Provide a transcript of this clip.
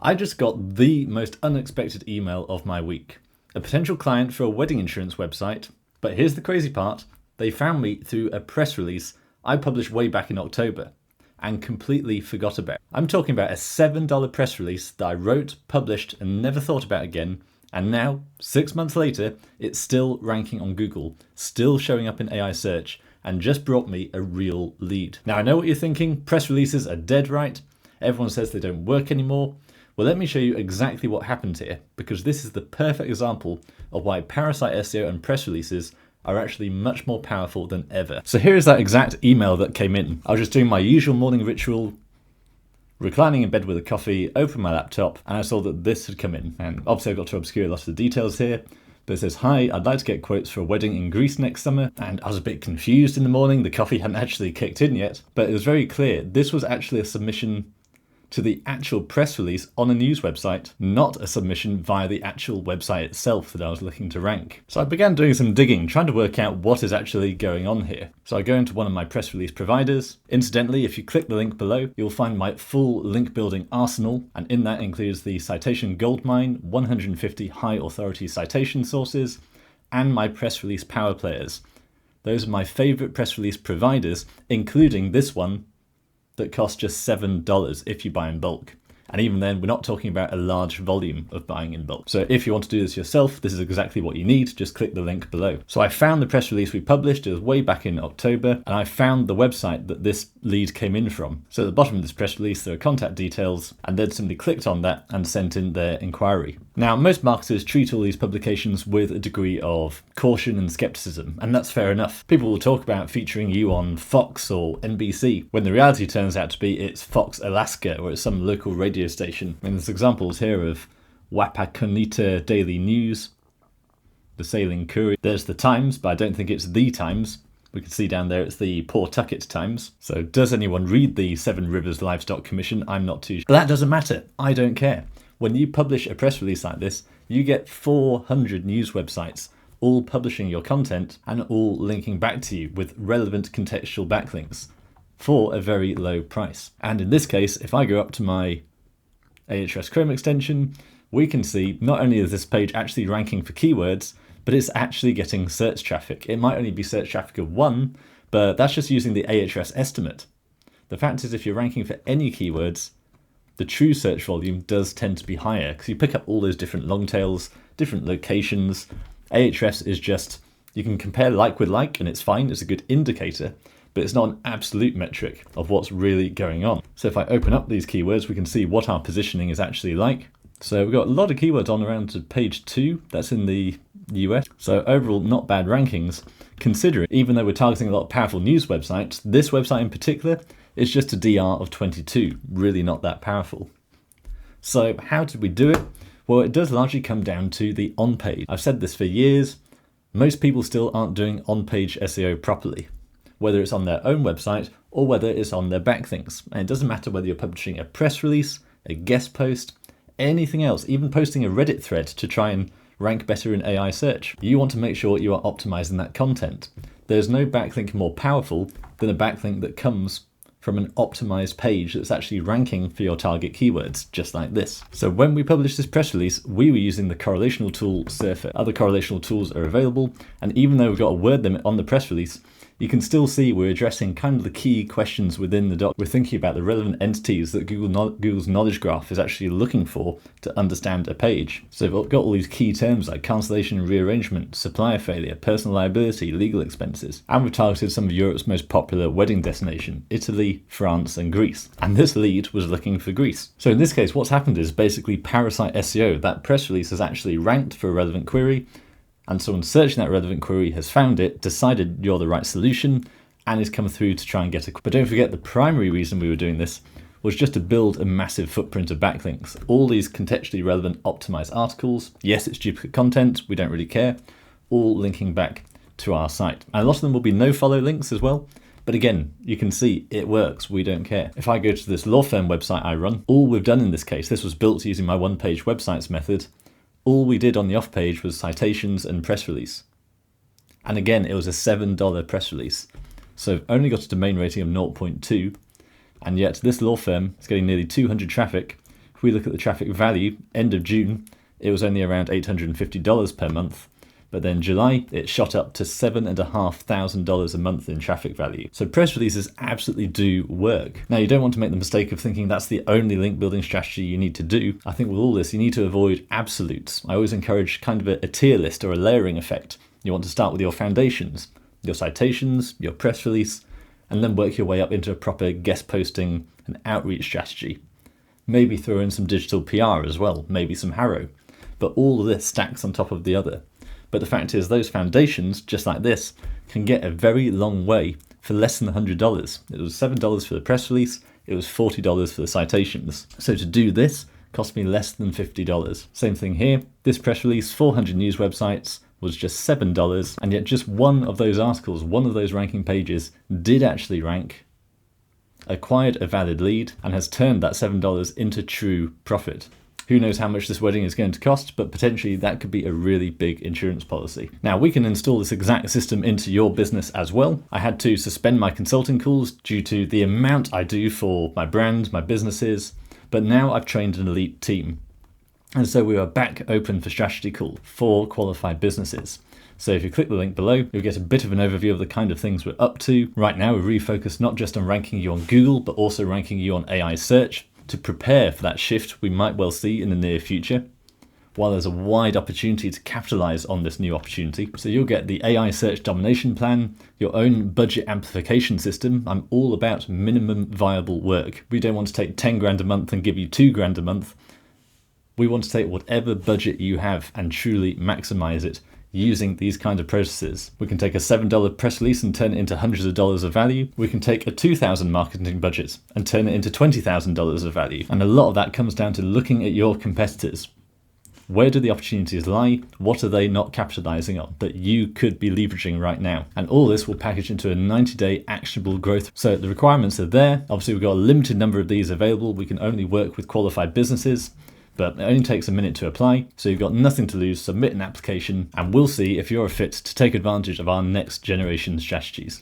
I just got the most unexpected email of my week. A potential client for a wedding insurance website, but here's the crazy part. They found me through a press release I published way back in October and completely forgot about. I'm talking about a $7 press release that I wrote, published, and never thought about again. And now, 6 months later, it's still ranking on Google, still showing up in AI search, and just brought me a real lead. Now I know what you're thinking, press releases are dead, right? Everyone says they don't work anymore. Well, let me show you exactly what happened here, because this is the perfect example of why Parasite SEO and press releases are actually much more powerful than ever. So here is that exact email that came in. I was just doing my usual morning ritual, reclining in bed with a coffee, opened my laptop, and I saw that this had come in. And obviously I've got to obscure a lot of the details here, but it says, "Hi, I'd like to get quotes for a wedding in Greece next summer." And I was a bit confused in the morning. The coffee hadn't actually kicked in yet, but it was very clear. This was actually a submission to the actual press release on a news website, not a submission via the actual website itself that I was looking to rank. So I began doing some digging, trying to work out what is actually going on here. So I go into one of my press release providers. Incidentally, if you click the link below, you'll find my full link building arsenal, and in that includes the citation goldmine, 150 high authority citation sources, and my press release power players. Those are my favorite press release providers, including this one, that costs just $7 if you buy in bulk. And even then, we're not talking about a large volume of buying in bulk. So if you want to do this yourself, this is exactly what you need. Just click the link below. So I found the press release we published. It was way back in October, and I found the website that this lead came in from. So at the bottom of this press release, there are contact details, and they'd simply clicked on that and sent in their inquiry. Now, most marketers treat all these publications with a degree of caution and skepticism, and that's fair enough. People will talk about featuring you on Fox or NBC, when the reality turns out to be it's Fox Alaska or it's some local radio station. I mean, there's examples here of Wapakoneta Daily News, the Sailing Courier. There's the Times, but I don't think it's the Times. We can see down there it's the Pawtucket Times. So does anyone read the Seven Rivers Livestock Commission? I'm not too sure. But that doesn't matter. I don't care. When you publish a press release like this, you get 400 news websites all publishing your content and all linking back to you with relevant contextual backlinks for a very low price. And in this case, if I go up to my Ahrefs Chrome extension, we can see not only is this page actually ranking for keywords, but it's actually getting search traffic. It might only be search traffic of 1, but that's just using the Ahrefs estimate. The fact is, if you're ranking for any keywords, the true search volume does tend to be higher because you pick up all those different long tails, different locations. Ahrefs is just, you can compare like with like and it's fine, it's a good indicator, but it's not an absolute metric of what's really going on. So if I open up these keywords, we can see what our positioning is actually like. So we've got a lot of keywords on around to page 2, that's in the US. So overall, not bad rankings, considering even though we're targeting a lot of powerful news websites, this website in particular is just a DR of 22, really not that powerful. So how did we do it? Well, it does largely come down to the on-page. I've said this for years, most people still aren't doing on-page SEO properly, whether it's on their own website or whether it's on their backlinks. And it doesn't matter whether you're publishing a press release, a guest post, anything else, even posting a Reddit thread to try and rank better in AI search. You want to make sure you are optimizing that content. There's no backlink more powerful than a backlink that comes from an optimized page that's actually ranking for your target keywords, just like this. So when we published this press release, we were using the correlational tool Surfer. Other correlational tools are available, and even though we've got a word limit on the press release, you can still see we're addressing kind of the key questions within the doc. We're thinking about the relevant entities that Google's knowledge graph is actually looking for to understand a page. So we've got all these key terms like cancellation and rearrangement, supplier failure, personal liability, legal expenses. And we've targeted some of Europe's most popular wedding destination, Italy, France, and Greece. And this lead was looking for Greece. So in this case, what's happened is basically Parasite SEO, that press release has actually ranked for a relevant query, and someone searching that relevant query has found it, decided you're the right solution, and is come through to try and get a... But don't forget, the primary reason we were doing this was just to build a massive footprint of backlinks. All these contextually relevant optimized articles, yes, it's duplicate content, we don't really care, all linking back to our site. And a lot of them will be no-follow links as well. But again, you can see it works, we don't care. If I go to this law firm website I run, all we've done in this case, this was built using my one-page websites method, all we did on the off page was citations and press release. And again, it was a $7 press release. So only got a domain rating of 0.2, and yet this law firm is getting nearly 200 traffic If we look at the traffic value, end of June, it was only around $850 per month. But then July, it shot up to $7,500 a month in traffic value. So press releases absolutely do work. Now, you don't want to make the mistake of thinking that's the only link building strategy you need to do. I think with all this, you need to avoid absolutes. I always encourage kind of a tier list or a layering effect. You want to start with your foundations, your citations, your press release, and then work your way up into a proper guest posting and outreach strategy. Maybe throw in some digital PR as well, maybe some Harrow. But all of this stacks on top of the other. But the fact is, those foundations, just like this, can get a very long way for less than $100. It was $7 for the press release, it was $40 for the citations. So to do this cost me less than $50. Same thing here, this press release, 400 news websites, was just $7, and yet just one of those articles, one of those ranking pages, did actually rank, acquired a valid lead, and has turned that $7 into true profit. Who knows how much this wedding is going to cost, but potentially that could be a really big insurance policy. Now, we can install this exact system into your business as well. I had to suspend my consulting calls due to the amount I do for my brand, my businesses, but now I've trained an elite team. And so we are back open for strategy call for qualified businesses. So if you click the link below, you'll get a bit of an overview of the kind of things we're up to. Right now, we're really focused not just on ranking you on Google, but also ranking you on AI search, to prepare for that shift we might well see in the near future, while there's a wide opportunity to capitalize on this new opportunity. So you'll get the AI search domination plan, your own budget amplification system. I'm all about minimum viable work. We don't want to take 10 grand a month and give you 2 grand a month. We want to take whatever budget you have and truly maximize it using these kind of processes. We can take a $7 press release and turn it into hundreds of dollars of value. We can take a $2,000 marketing budget and turn it into $20,000 of value. And a lot of that comes down to looking at your competitors. Where do the opportunities lie? What are they not capitalizing on that you could be leveraging right now? And all this will package into a 90-day actionable growth. So the requirements are there. Obviously, we've got a limited number of these available. We can only work with qualified businesses, but it only takes a minute to apply, so you've got nothing to lose. Submit an application, and we'll see if you're a fit to take advantage of our next generation strategies.